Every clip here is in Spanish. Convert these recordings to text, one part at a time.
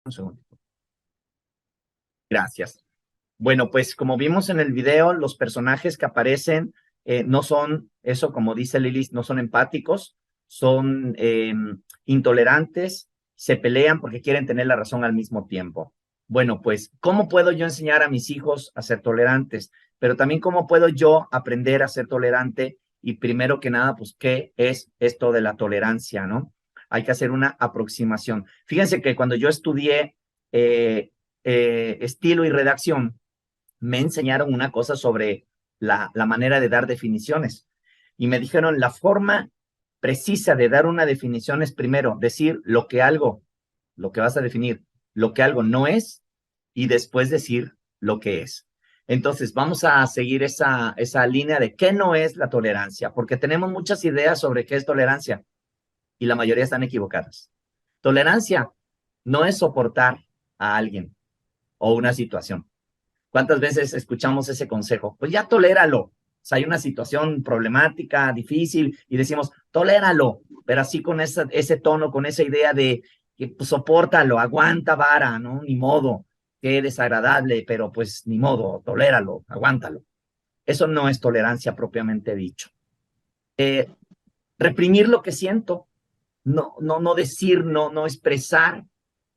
Un segundo. Gracias. Bueno, pues como vimos en el video, los personajes que aparecen no son, eso como dice Lilith, no son empáticos, son intolerantes, se pelean porque quieren tener la razón al mismo tiempo. Bueno, pues, ¿cómo puedo yo enseñar a mis hijos a ser tolerantes? Pero también, ¿cómo puedo yo aprender a ser tolerante? Y primero que nada, pues, ¿qué es esto de la tolerancia, no? Hay que hacer una aproximación. Fíjense que cuando yo estudié estilo y redacción, me enseñaron una cosa sobre la manera de dar definiciones. Y me dijeron, la forma precisa de dar una definición es primero decir lo que vas a definir, lo que algo no es, y después decir lo que es. Entonces, vamos a seguir esa línea de qué no es la tolerancia, porque tenemos muchas ideas sobre qué es tolerancia, y la mayoría están equivocadas. Tolerancia no es soportar a alguien o una situación. ¿Cuántas veces escuchamos ese consejo? Pues ya toléralo. O sea, hay una situación problemática, difícil, y decimos, toléralo, pero así con ese tono, con esa idea de que pues, sopórtalo, aguanta vara, ¿no? Ni modo, qué desagradable, pero pues ni modo, toléralo, aguántalo. Eso no es tolerancia propiamente dicho. Reprimir lo que siento, no decir, no expresar,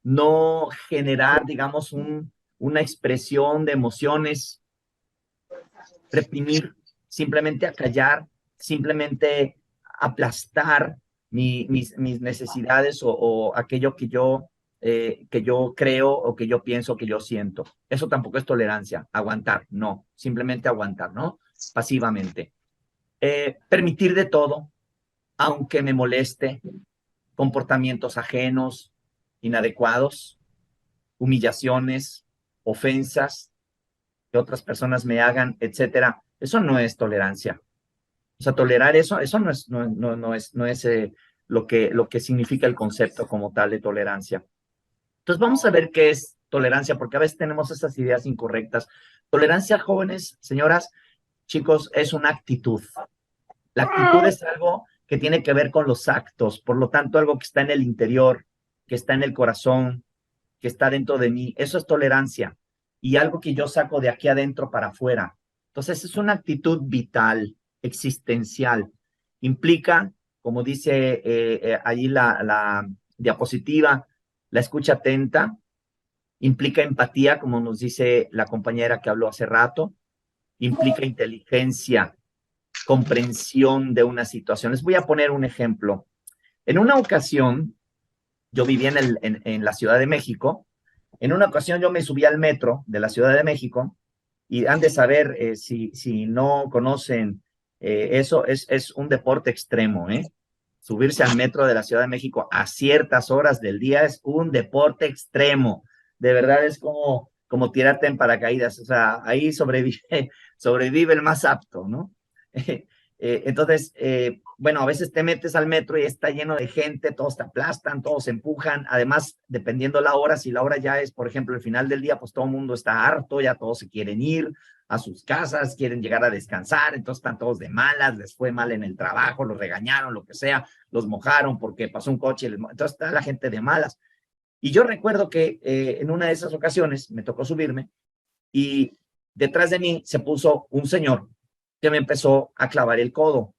no generar, digamos, una expresión de emociones, reprimir, simplemente acallar, simplemente aplastar mis necesidades o aquello que yo creo o que yo pienso, que yo siento. Eso tampoco es tolerancia, aguantar, no, simplemente aguantar, ¿no? Pasivamente. Permitir de todo, aunque me moleste, comportamientos ajenos, inadecuados, humillaciones, ofensas que otras personas me hagan, etcétera. Eso no es tolerancia. O sea, tolerar eso no es lo que significa el concepto como tal de tolerancia. Entonces vamos a ver qué es tolerancia, porque a veces tenemos esas ideas incorrectas. Tolerancia, jóvenes, señoras, chicos, es una actitud. La actitud es algo que tiene que ver con los actos, por lo tanto, algo que está en el interior, que está en el corazón, que está dentro de mí. Eso es tolerancia. y algo que yo saco de aquí adentro para afuera. Entonces es una actitud vital, existencial. Implica, como dice allí la diapositiva, la escucha atenta, implica empatía, como nos dice la compañera que habló hace rato, implica inteligencia, comprensión de una situación. Les voy a poner un ejemplo. En una ocasión, yo vivía en la Ciudad de México. En una ocasión yo me subí al metro de la Ciudad de México y han de saber, si no conocen, eso es un deporte extremo, ¿eh? Subirse al metro de la Ciudad de México a ciertas horas del día es un deporte extremo. De verdad es como tirarte en paracaídas. O sea, ahí sobrevive el más apto, ¿no? Entonces, bueno, a veces te metes al metro y está lleno de gente, todos te aplastan, todos se empujan. Además, dependiendo la hora, si la hora ya es, por ejemplo, el final del día, pues todo el mundo está harto, ya todos se quieren ir a sus casas, quieren llegar a descansar, entonces están todos de malas, les fue mal en el trabajo, los regañaron, lo que sea, los mojaron porque pasó un coche, entonces está la gente de malas. Y yo recuerdo que en una de esas ocasiones me tocó subirme y detrás de mí se puso un señor que me empezó a clavar el codo.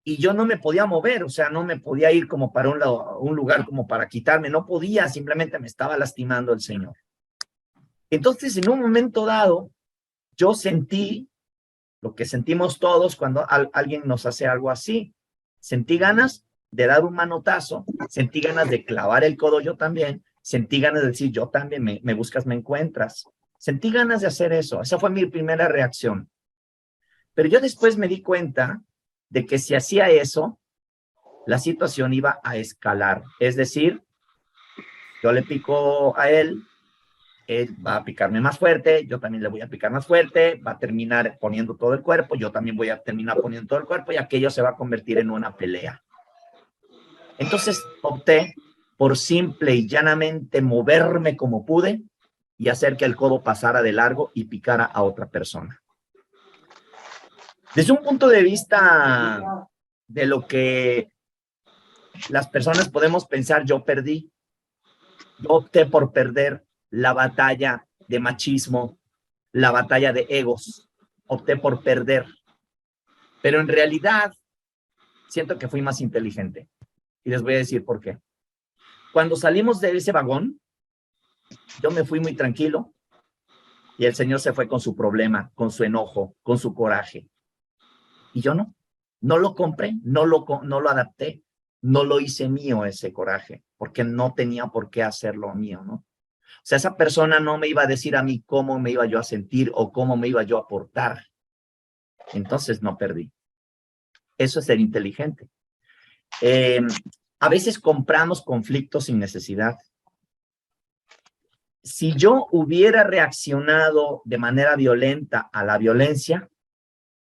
Y yo no me podía mover, o sea, no me podía ir como para un lugar como para quitarme, no podía, simplemente me estaba lastimando el señor. Entonces, en un momento dado, yo sentí lo que sentimos todos cuando alguien nos hace algo así. Sentí ganas de dar un manotazo, sentí ganas de clavar el codo yo también, sentí ganas de decir, yo también, me buscas, me encuentras. Sentí ganas de hacer eso, esa fue mi primera reacción. Pero yo después me di cuenta de que si hacía eso, la situación iba a escalar. Es decir, yo le pico a él va a picarme más fuerte, yo también le voy a picar más fuerte, va a terminar poniendo todo el cuerpo, yo también voy a terminar poniendo todo el cuerpo y aquello se va a convertir en una pelea. Entonces opté por simple y llanamente moverme como pude y hacer que el codo pasara de largo y picara a otra persona. Desde un punto de vista de lo que las personas podemos pensar, yo perdí. Yo opté por perder la batalla de machismo, la batalla de egos. Opté por perder. Pero en realidad siento que fui más inteligente. Y les voy a decir por qué. Cuando salimos de ese vagón, yo me fui muy tranquilo y el señor se fue con su problema, con su enojo, con su coraje. Y yo no. No lo compré, no lo adapté, no lo hice mío ese coraje, porque no tenía por qué hacerlo mío, ¿no? O sea, esa persona no me iba a decir a mí cómo me iba yo a sentir o cómo me iba yo a portar. Entonces no perdí. Eso es ser inteligente. A veces compramos conflictos sin necesidad. Si yo hubiera reaccionado de manera violenta a la violencia,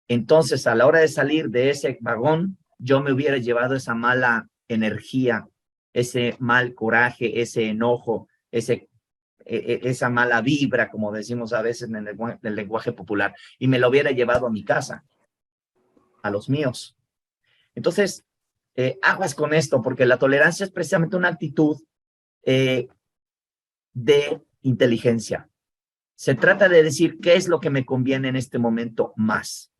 entonces a la hora de salir de ese vagón, yo me hubiera llevado esa mala energía, ese mal coraje, ese enojo, esa mala vibra, como decimos a veces en el lenguaje popular, y me lo hubiera llevado a mi casa, a los míos. Entonces, aguas con esto, porque la tolerancia es precisamente una actitud de inteligencia. Se trata de decir qué es lo que me conviene en este momento más.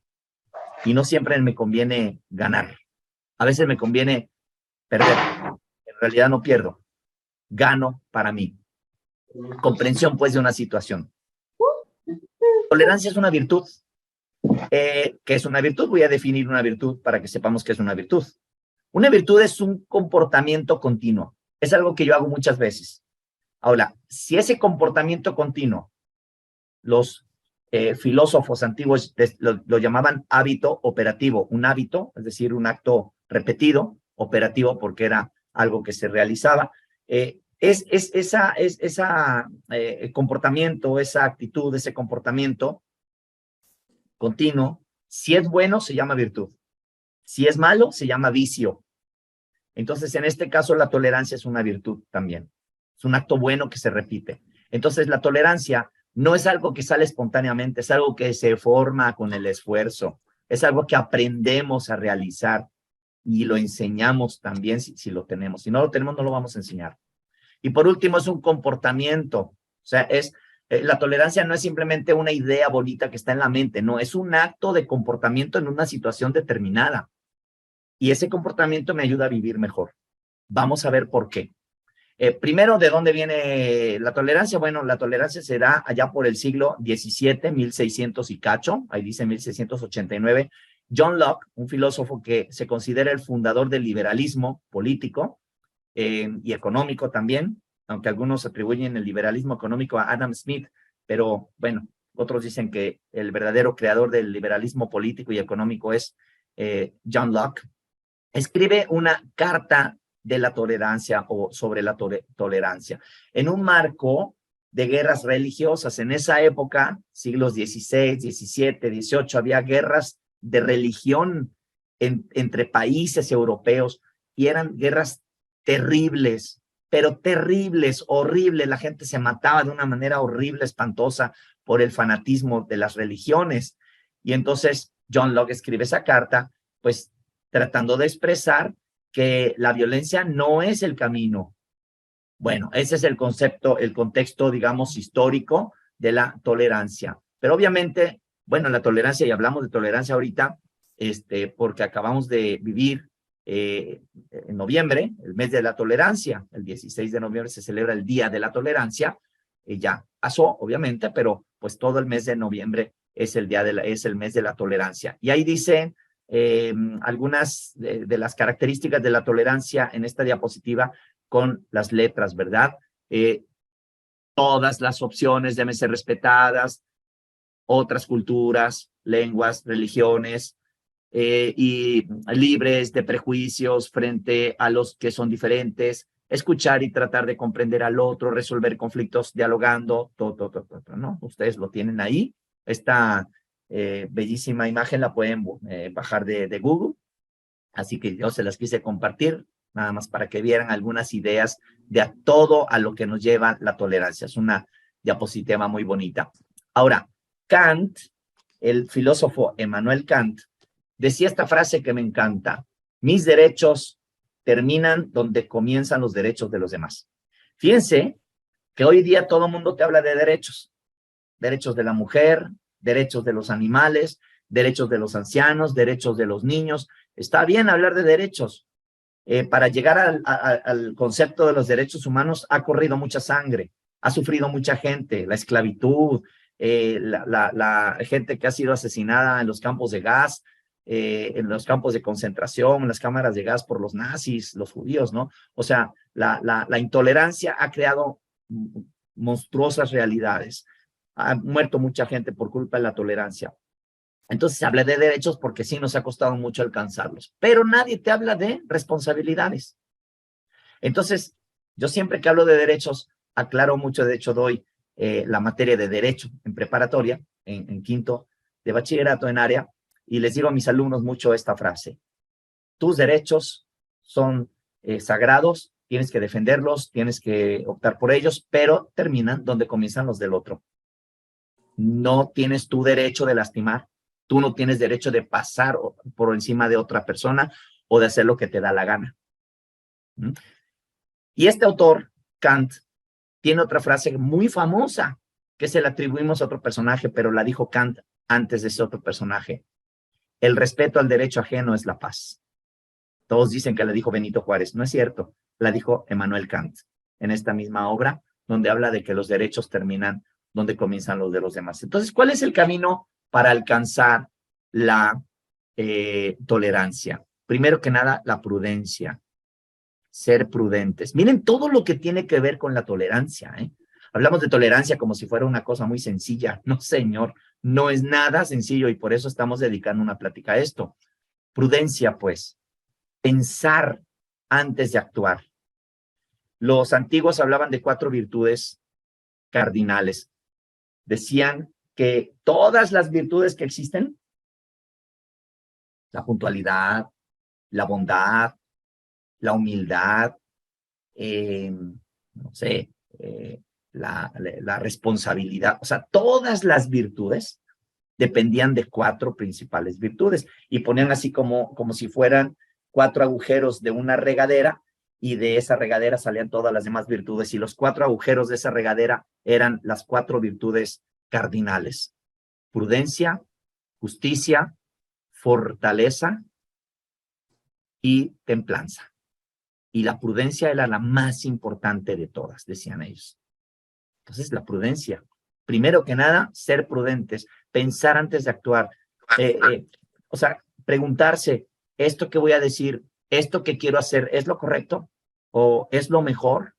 Y no siempre me conviene ganar. A veces me conviene perder. En realidad no pierdo. Gano para mí. Comprensión, pues, de una situación. Tolerancia es una virtud. ¿Qué es una virtud? Voy a definir una virtud para que sepamos qué es una virtud. Una virtud es un comportamiento continuo. Es algo que yo hago muchas veces. Ahora, si ese comportamiento continuo, los filósofos antiguos lo llamaban hábito operativo, un hábito, es decir, un acto repetido, operativo porque era algo que se realizaba, comportamiento, esa actitud, ese comportamiento continuo, si es bueno, se llama virtud. Si es malo, se llama vicio. Entonces, en este caso, la tolerancia es una virtud también. Es un acto bueno que se repite. Entonces, la tolerancia no es algo que sale espontáneamente, es algo que se forma con el esfuerzo, es algo que aprendemos a realizar y lo enseñamos también si lo tenemos. Si no lo tenemos, no lo vamos a enseñar. Y por último, es un comportamiento, o sea, es La tolerancia no es simplemente una idea bonita que está en la mente, no, es un acto de comportamiento en una situación determinada. Y ese comportamiento me ayuda a vivir mejor. Vamos a ver por qué. Primero, ¿de dónde viene la tolerancia? Bueno, la tolerancia se da allá por el siglo XVII, 1600 y cacho, ahí dice 1689. John Locke, un filósofo que se considera el fundador del liberalismo político y económico también, aunque algunos atribuyen el liberalismo económico a Adam Smith, pero bueno, otros dicen que el verdadero creador del liberalismo político y económico es John Locke. Escribe una carta de la tolerancia o sobre la tolerancia en un marco de guerras religiosas. En esa época, siglos XVI, XVII, XVIII, había guerras de religión entre países europeos y eran guerras terribles, pero terribles, horribles. La gente se mataba de una manera horrible, espantosa, por el fanatismo de las religiones. Y entonces John Locke escribe esa carta, pues tratando de expresar que la violencia no es el camino. Bueno, ese es el concepto, el contexto, digamos, histórico de la tolerancia. Pero obviamente, bueno, la tolerancia, y hablamos de tolerancia ahorita, porque acabamos de vivir en noviembre, el mes de la tolerancia. El 16 de noviembre se celebra el Día de la Tolerancia. Ya pasó, obviamente, pero pues todo el mes de noviembre es el mes de la tolerancia. Y ahí dice algunas de las características de la tolerancia en esta diapositiva con las letras, ¿verdad? Todas las opciones deben ser respetadas, otras culturas, lenguas, religiones, y libres de prejuicios frente a los que son diferentes, escuchar y tratar de comprender al otro, resolver conflictos dialogando, todo, ¿no? Ustedes lo tienen ahí. Esta bellísima imagen la pueden bajar de Google, así que yo se las quise compartir, nada más para que vieran algunas ideas de todo a lo que nos lleva la tolerancia. Es una diapositiva muy bonita. Ahora, Kant, el filósofo Emmanuel Kant, decía esta frase que me encanta: mis derechos terminan donde comienzan los derechos de los demás. Fíjense que hoy día todo el mundo te habla de derechos. Derechos de la mujer, derechos de los animales, derechos de los ancianos, derechos de los niños. Está bien hablar de derechos. Para llegar al concepto de los derechos humanos ha corrido mucha sangre, ha sufrido mucha gente, la esclavitud, la gente que ha sido asesinada en los campos de gas, en los campos de concentración, en las cámaras de gas por los nazis, los judíos, ¿no? O sea, la intolerancia ha creado monstruosas realidades. Ha muerto mucha gente por culpa de la tolerancia. Entonces se habla de derechos porque sí nos ha costado mucho alcanzarlos, pero nadie te habla de responsabilidades. Entonces, yo siempre que hablo de derechos, aclaro mucho, de hecho doy la materia de derecho en preparatoria, en quinto de bachillerato en área, y les digo a mis alumnos mucho esta frase: tus derechos son sagrados, tienes que defenderlos, tienes que optar por ellos, pero terminan donde comienzan los del otro. No tienes tu derecho de lastimar, tú no tienes derecho de pasar por encima de otra persona o de hacer lo que te da la gana. ¿Mm? Y este autor, Kant, tiene otra frase muy famosa que se la atribuimos a otro personaje, pero la dijo Kant antes de ese otro personaje: el respeto al derecho ajeno es la paz. Todos dicen que la dijo Benito Juárez. No es cierto, la dijo Emmanuel Kant en esta misma obra, donde habla de que los derechos terminan donde comienzan los de los demás. Entonces, ¿cuál es el camino para alcanzar la tolerancia? Primero que nada, la prudencia. Ser prudentes. Miren todo lo que tiene que ver con la tolerancia, ¿eh? Hablamos de tolerancia como si fuera una cosa muy sencilla. No, señor, no es nada sencillo y por eso estamos dedicando una plática a esto. Prudencia, pues. Pensar antes de actuar. Los antiguos hablaban de 4 virtudes cardinales. Decían que todas las virtudes que existen, la puntualidad, la bondad, la humildad, no sé, la responsabilidad, o sea, todas las virtudes dependían de 4 principales virtudes y ponían así como si fueran 4 agujeros de una regadera y de esa regadera salían todas las demás virtudes, y los 4 agujeros de esa regadera eran las 4 virtudes cardinales: prudencia, justicia, fortaleza y templanza. Y la prudencia era la más importante de todas, decían ellos. Entonces, la prudencia. Primero que nada, ser prudentes, pensar antes de actuar. O sea, preguntarse, ¿esto que voy a decir, esto que quiero hacer, es lo correcto o es lo mejor?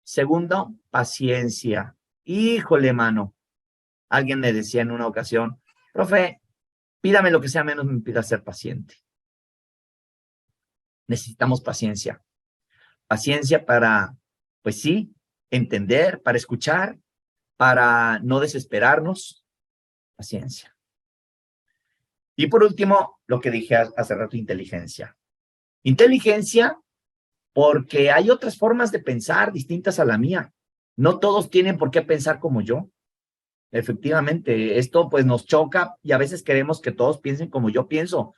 Segundo, paciencia. Híjole, mano. Alguien me decía en una ocasión, profe, pídame lo que sea, menos me pida ser paciente. Necesitamos paciencia. Paciencia para, pues sí, entender, para escuchar, para no desesperarnos. Paciencia. Y por último, lo que dije hace rato, inteligencia. Inteligencia porque hay otras formas de pensar distintas a la mía. No todos tienen por qué pensar como yo. Efectivamente, esto pues nos choca y a veces queremos que todos piensen como yo pienso,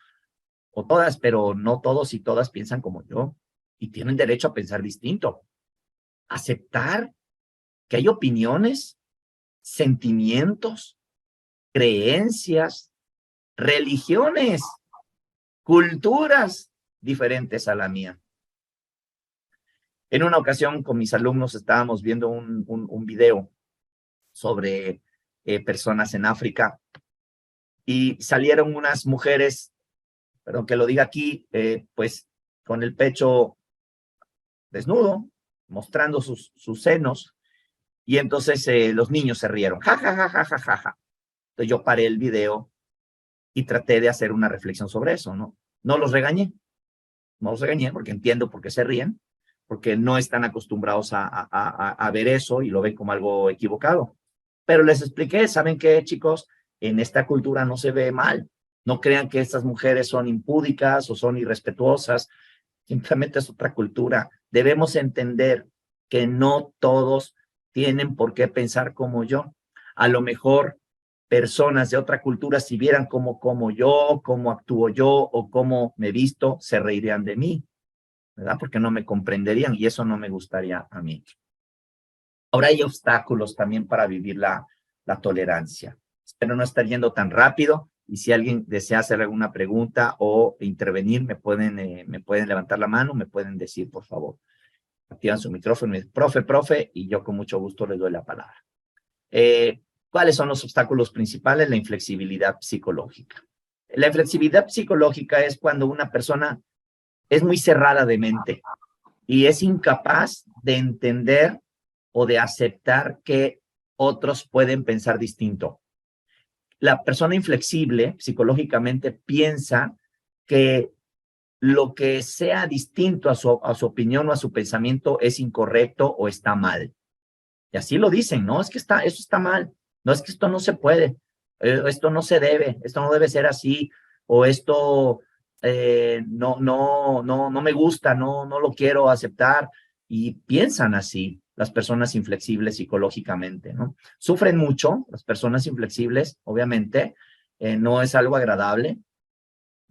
o todas, pero no todos y todas piensan como yo y tienen derecho a pensar distinto. Aceptar que hay opiniones, sentimientos, creencias, religiones, culturas diferentes a la mía. En una ocasión con mis alumnos estábamos viendo un video sobre personas en África y salieron unas mujeres, perdón que lo diga aquí, pues con el pecho desnudo, mostrando sus senos, y entonces los niños se rieron, ja, ja, ja, ja, ja, ja, ja. Entonces yo paré el video y traté de hacer una reflexión sobre eso, ¿no? No los regañé porque entiendo por qué se ríen, porque no están acostumbrados a ver eso y lo ven como algo equivocado. Pero les expliqué, ¿saben qué, chicos? En esta cultura no se ve mal. No crean que estas mujeres son impúdicas o son irrespetuosas. Simplemente es otra cultura. Debemos entender que no todos tienen por qué pensar como yo. A lo mejor personas de otra cultura, si vieran como yo, cómo actúo yo o cómo me visto, se reirían de mí, ¿verdad? Porque no me comprenderían y eso no me gustaría a mí. Ahora hay obstáculos también para vivir la tolerancia. Espero no estar yendo tan rápido y si alguien desea hacer alguna pregunta o intervenir, me pueden levantar la mano, me pueden decir, por favor. Activan su micrófono y dicen, profe, y yo con mucho gusto les doy la palabra. ¿Cuáles son los obstáculos principales? La inflexibilidad psicológica. La inflexibilidad psicológica es cuando una persona es muy cerrada de mente y es incapaz de entender o de aceptar que otros pueden pensar distinto. La persona inflexible psicológicamente piensa que lo que sea distinto a su opinión o a su pensamiento es incorrecto o está mal. Y así lo dicen, no, es que eso está mal, no, es que esto no se puede, esto no se debe, esto no debe ser así, o esto no me gusta, no lo quiero aceptar, y piensan así las personas inflexibles psicológicamente, ¿no? Sufren mucho las personas inflexibles, obviamente, no es algo agradable,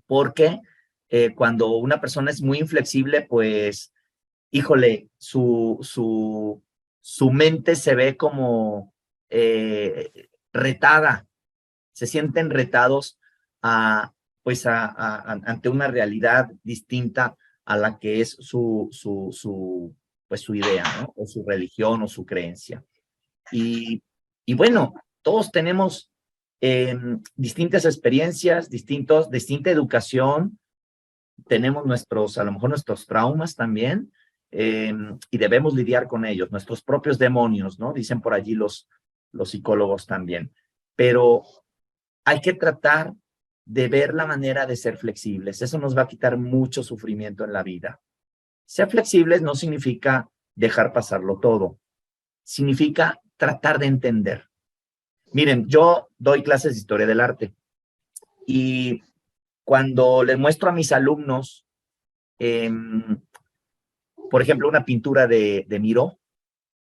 porque cuando una persona es muy inflexible, pues, híjole, su mente se ve como retada, se sienten retados ante una realidad distinta a la que es pues su idea, ¿no? O su religión o su creencia. Y bueno, todos tenemos distintas experiencias, distinta educación, tenemos a lo mejor nuestros traumas también, y debemos lidiar con ellos, nuestros propios demonios, ¿no? Dicen por allí los psicólogos también. Pero hay que tratar de ver la manera de ser flexibles. Eso nos va a quitar mucho sufrimiento en la vida. Ser flexibles no significa dejar pasarlo todo. Significa tratar de entender. Miren, yo doy clases de historia del arte y cuando les muestro a mis alumnos, por ejemplo, una pintura de Miró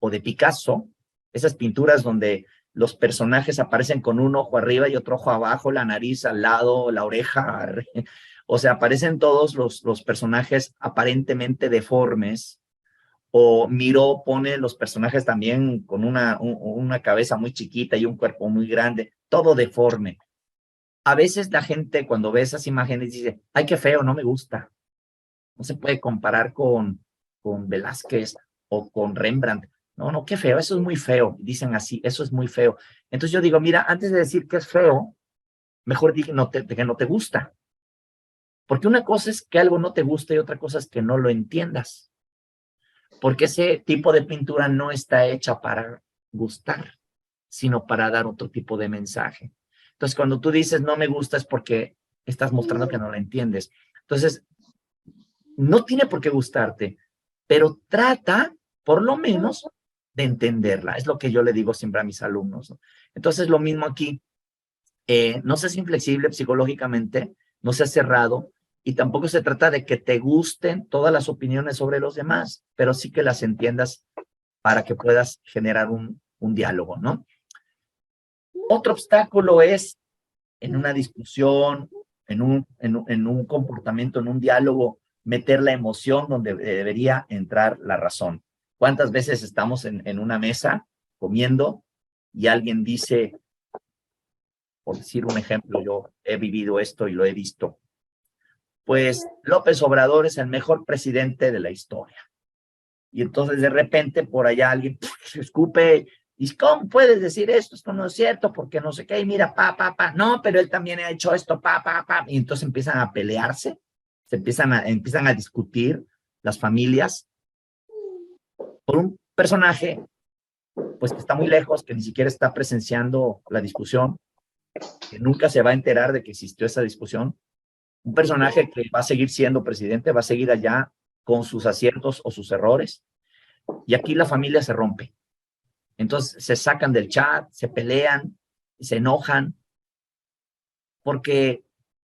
o de Picasso, esas pinturas donde los personajes aparecen con un ojo arriba y otro ojo abajo, la nariz al lado, la oreja, O sea, aparecen todos los personajes aparentemente deformes, o Miró pone los personajes también con una cabeza muy chiquita y un cuerpo muy grande, todo deforme. A veces la gente cuando ve esas imágenes dice, ay, qué feo, no me gusta. No se puede comparar con Velázquez o con Rembrandt. No, no, qué feo, eso es muy feo. Dicen así, eso es muy feo. Entonces yo digo, mira, antes de decir que es feo, mejor di que no te gusta. Porque una cosa es que algo no te guste y otra cosa es que no lo entiendas. Porque ese tipo de pintura no está hecha para gustar, sino para dar otro tipo de mensaje. Entonces, cuando tú dices no me gusta es porque estás mostrando que no la entiendes. Entonces, no tiene por qué gustarte, pero trata, por lo menos, de entenderla. Es lo que yo le digo siempre a mis alumnos, ¿no? Entonces, lo mismo aquí. No seas inflexible psicológicamente, no seas cerrado, y tampoco se trata de que te gusten todas las opiniones sobre los demás, pero sí que las entiendas para que puedas generar un diálogo, ¿no? Otro obstáculo es en una discusión, en un comportamiento, en un diálogo, meter la emoción donde debería entrar la razón. ¿Cuántas veces estamos en una mesa comiendo y alguien dice, por decir un ejemplo, yo he vivido esto y lo he visto, pues López Obrador es el mejor presidente de la historia? Y entonces de repente por allá alguien se escupe, y ¿cómo puedes decir esto? Esto no es cierto, porque no sé qué, y mira, no, pero él también ha hecho esto, y entonces empiezan a pelearse, empiezan a discutir las familias por un personaje, pues que está muy lejos, que ni siquiera está presenciando la discusión, que nunca se va a enterar de que existió esa discusión, un personaje que va a seguir siendo presidente, va a seguir allá con sus aciertos o sus errores, y aquí la familia se rompe. Entonces se sacan del chat, se pelean, se enojan, porque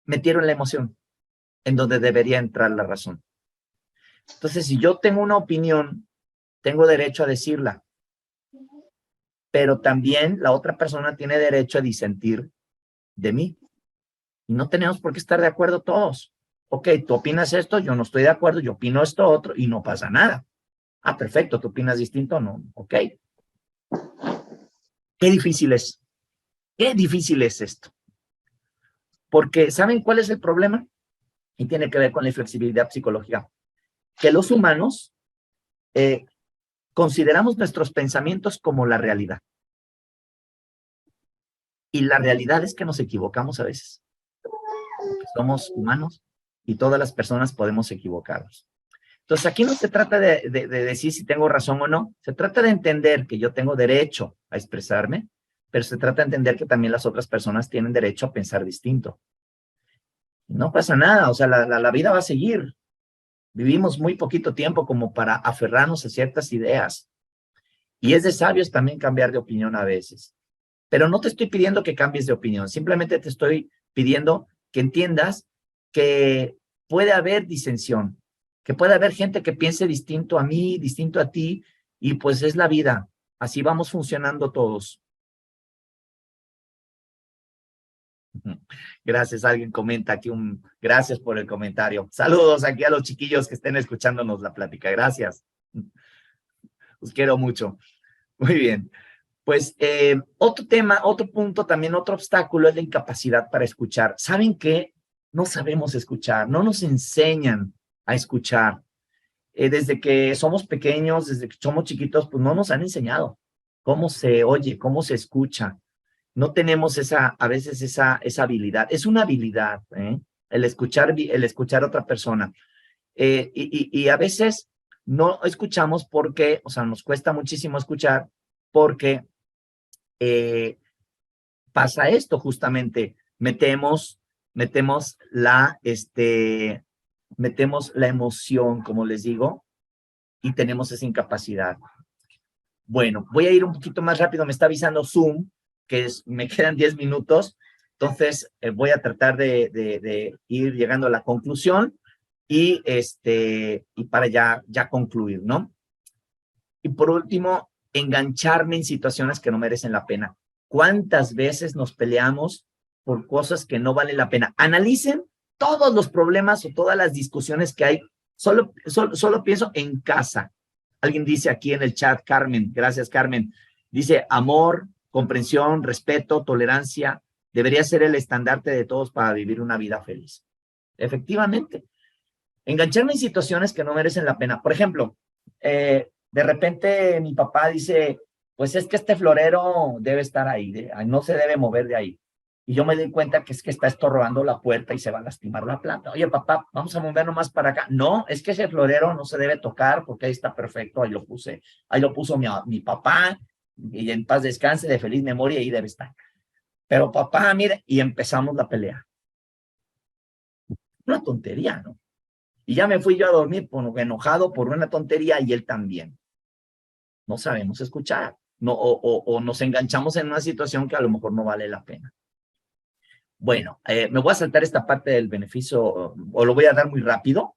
metieron la emoción en donde debería entrar la razón. Entonces, si yo tengo una opinión, tengo derecho a decirla, pero también la otra persona tiene derecho a disentir de mí. Y no tenemos por qué estar de acuerdo todos. Ok, tú opinas esto, yo no estoy de acuerdo, yo opino esto otro y no pasa nada. Ah, perfecto, tú opinas distinto, no, ok. Qué difícil es, qué difícil es esto. Porque ¿saben cuál es el problema? Y tiene que ver con la inflexibilidad psicológica. Que los humanos consideramos nuestros pensamientos como la realidad. Y la realidad es que nos equivocamos a veces. Porque somos humanos y todas las personas podemos equivocarnos. Entonces, aquí no se trata de decir si tengo razón o no, se trata de entender que yo tengo derecho a expresarme, pero se trata de entender que también las otras personas tienen derecho a pensar distinto. No pasa nada, o sea, la vida va a seguir. Vivimos muy poquito tiempo como para aferrarnos a ciertas ideas. Y es de sabios también cambiar de opinión a veces. Pero no te estoy pidiendo que cambies de opinión, simplemente te estoy pidiendo que entiendas que puede haber disensión, que puede haber gente que piense distinto a mí, distinto a ti, y pues es la vida. Así vamos funcionando todos. Gracias, alguien comenta aquí gracias por el comentario. Saludos aquí a los chiquillos que estén escuchándonos la plática. Gracias. Los quiero mucho. Muy bien. Pues otro tema, otro punto, también otro obstáculo es la incapacidad para escuchar. ¿Saben qué? No sabemos escuchar, no nos enseñan a escuchar. Desde que somos pequeños, desde que somos chiquitos, pues no nos han enseñado cómo se oye, cómo se escucha. No tenemos a veces esa habilidad. Es una habilidad, ¿eh? El escuchar a otra persona. Y a veces no escuchamos porque, o sea, nos cuesta muchísimo escuchar porque eh, pasa esto justamente, metemos metemos la emoción, como les digo, y tenemos esa incapacidad. Bueno, voy a ir un poquito más rápido, me está avisando Zoom, me quedan 10 minutos, entonces voy a tratar de ir llegando a la conclusión y, y para ya concluir, ¿no? Y por último, engancharme en situaciones que no merecen la pena. ¿Cuántas veces nos peleamos por cosas que no valen la pena? Analicen todos los problemas o todas las discusiones que hay, solo pienso en casa. Alguien dice aquí en el chat, Carmen, gracias Carmen, dice amor, comprensión, respeto, tolerancia, debería ser el estandarte de todos para vivir una vida feliz. Efectivamente, engancharme en situaciones que no merecen la pena. Por ejemplo, de repente mi papá dice, pues es que este florero debe estar ahí, no se debe mover de ahí. Y yo me doy cuenta que es que está estorbando la puerta y se va a lastimar la planta. Oye, papá, vamos a movernos más para acá. No, es que ese florero no se debe tocar porque ahí está perfecto, ahí lo puse. Ahí lo puso mi papá y en paz descanse, de feliz memoria, ahí debe estar. Pero papá, mire, y empezamos la pelea. Una tontería, ¿no? Y ya me fui yo a dormir enojado por una tontería y él también. No sabemos escuchar, no, o nos enganchamos en una situación que a lo mejor no vale la pena. Bueno, me voy a saltar esta parte del beneficio, o lo voy a dar muy rápido,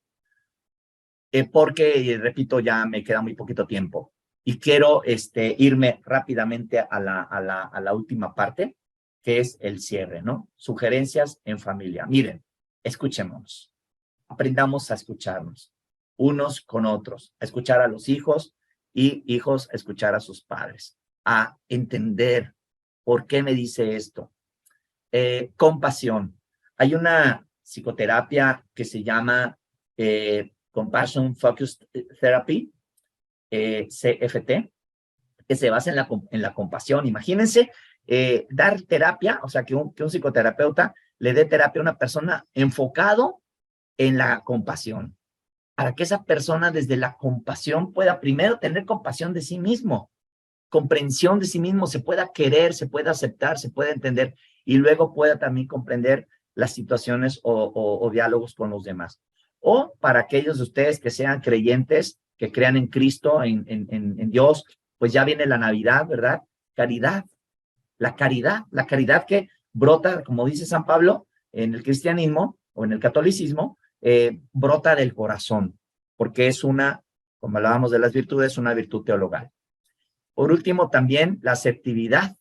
porque, repito, ya me queda muy poquito tiempo. Y quiero irme rápidamente a la última parte, que es el cierre, ¿no? Sugerencias en familia. Miren, escuchémonos. Aprendamos a escucharnos unos con otros, a escuchar a los hijos y hijos a escuchar a sus padres, a entender por qué me dice esto. Compasión. Hay una psicoterapia que se llama Compassion Focused Therapy, CFT, que se basa en la compasión. Imagínense dar terapia, o sea, que un psicoterapeuta le dé terapia a una persona enfocado en la compasión, para que esa persona desde la compasión pueda primero tener compasión de sí mismo, comprensión de sí mismo, se pueda querer, se pueda aceptar, se pueda entender y luego pueda también comprender las situaciones o diálogos con los demás. O para aquellos de ustedes que sean creyentes, que crean en Cristo, en Dios, pues ya viene la Navidad, ¿verdad? Caridad, la caridad que brota, como dice San Pablo, en el cristianismo o en el catolicismo, brota del corazón, porque es una, como hablábamos de las virtudes, una virtud teologal. Por último, también la asertividad,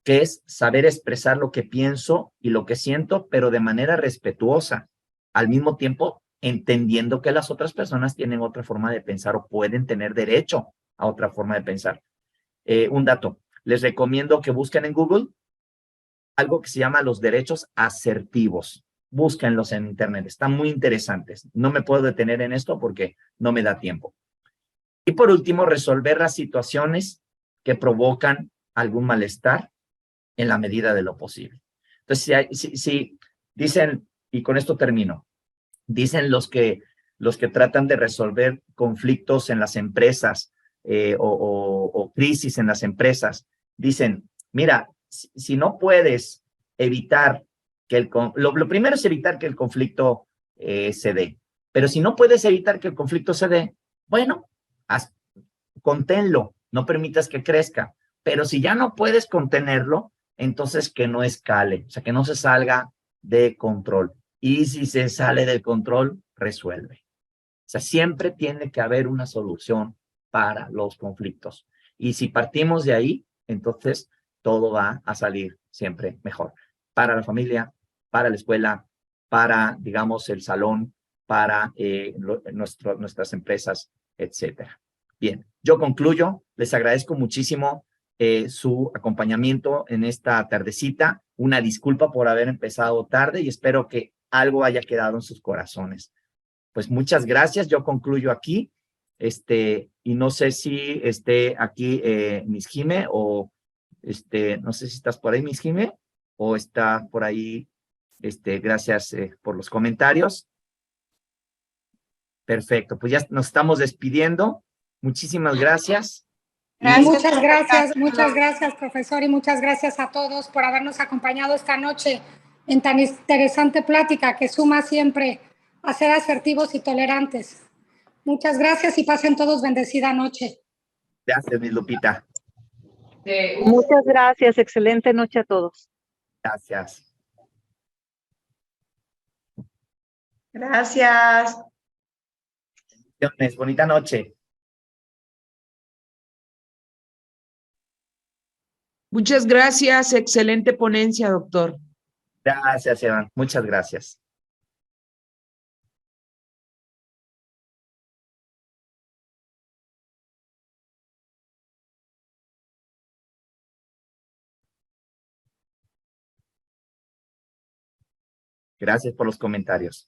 que es saber expresar lo que pienso y lo que siento, pero de manera respetuosa, al mismo tiempo entendiendo que las otras personas tienen otra forma de pensar o pueden tener derecho a otra forma de pensar. Un dato, les recomiendo que busquen en Google algo que se llama los derechos asertivos. Búsquenlos en internet, están muy interesantes. No me puedo detener en esto porque no me da tiempo. Y por último, resolver las situaciones que provocan algún malestar en la medida de lo posible. Entonces, si dicen, y con esto termino, dicen los que tratan de resolver conflictos en las empresas o crisis en las empresas, dicen, mira, si no puedes evitar que lo primero es evitar que el conflicto se dé, pero si no puedes evitar que el conflicto se dé, bueno, conténlo, no permitas que crezca, pero si ya no puedes contenerlo, entonces que no escale, o sea, que no se salga de control. Y si se sale del control, resuelve. O sea, siempre tiene que haber una solución para los conflictos. Y si partimos de ahí, entonces todo va a salir siempre mejor. Para la familia, para la escuela, para, digamos, el salón, para nuestras empresas, etcétera. Bien, yo concluyo. Les agradezco muchísimo su acompañamiento en esta tardecita. Una disculpa por haber empezado tarde y espero que algo haya quedado en sus corazones. Pues muchas gracias. Yo concluyo aquí. Y no sé si esté aquí Miss Jime o no sé si estás por ahí, Miss Jime, o está por ahí. Gracias por los comentarios. Perfecto, pues ya nos estamos despidiendo. Muchísimas gracias. Muchas gracias, profesor, y muchas gracias a todos por habernos acompañado esta noche en tan interesante plática que suma siempre a ser asertivos y tolerantes. Muchas gracias y pasen todos bendecida noche. Gracias, mi Lupita. Muchas gracias, excelente noche a todos. Gracias. Gracias. Bonita noche. Muchas gracias, excelente ponencia, doctor. Gracias, Iván. Muchas gracias. Gracias por los comentarios.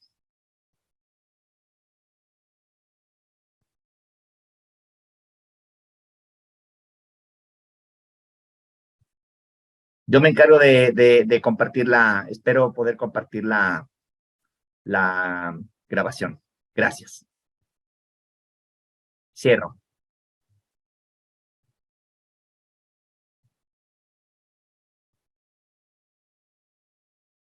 Yo me encargo de compartir espero poder compartir la grabación. Gracias. Cierro.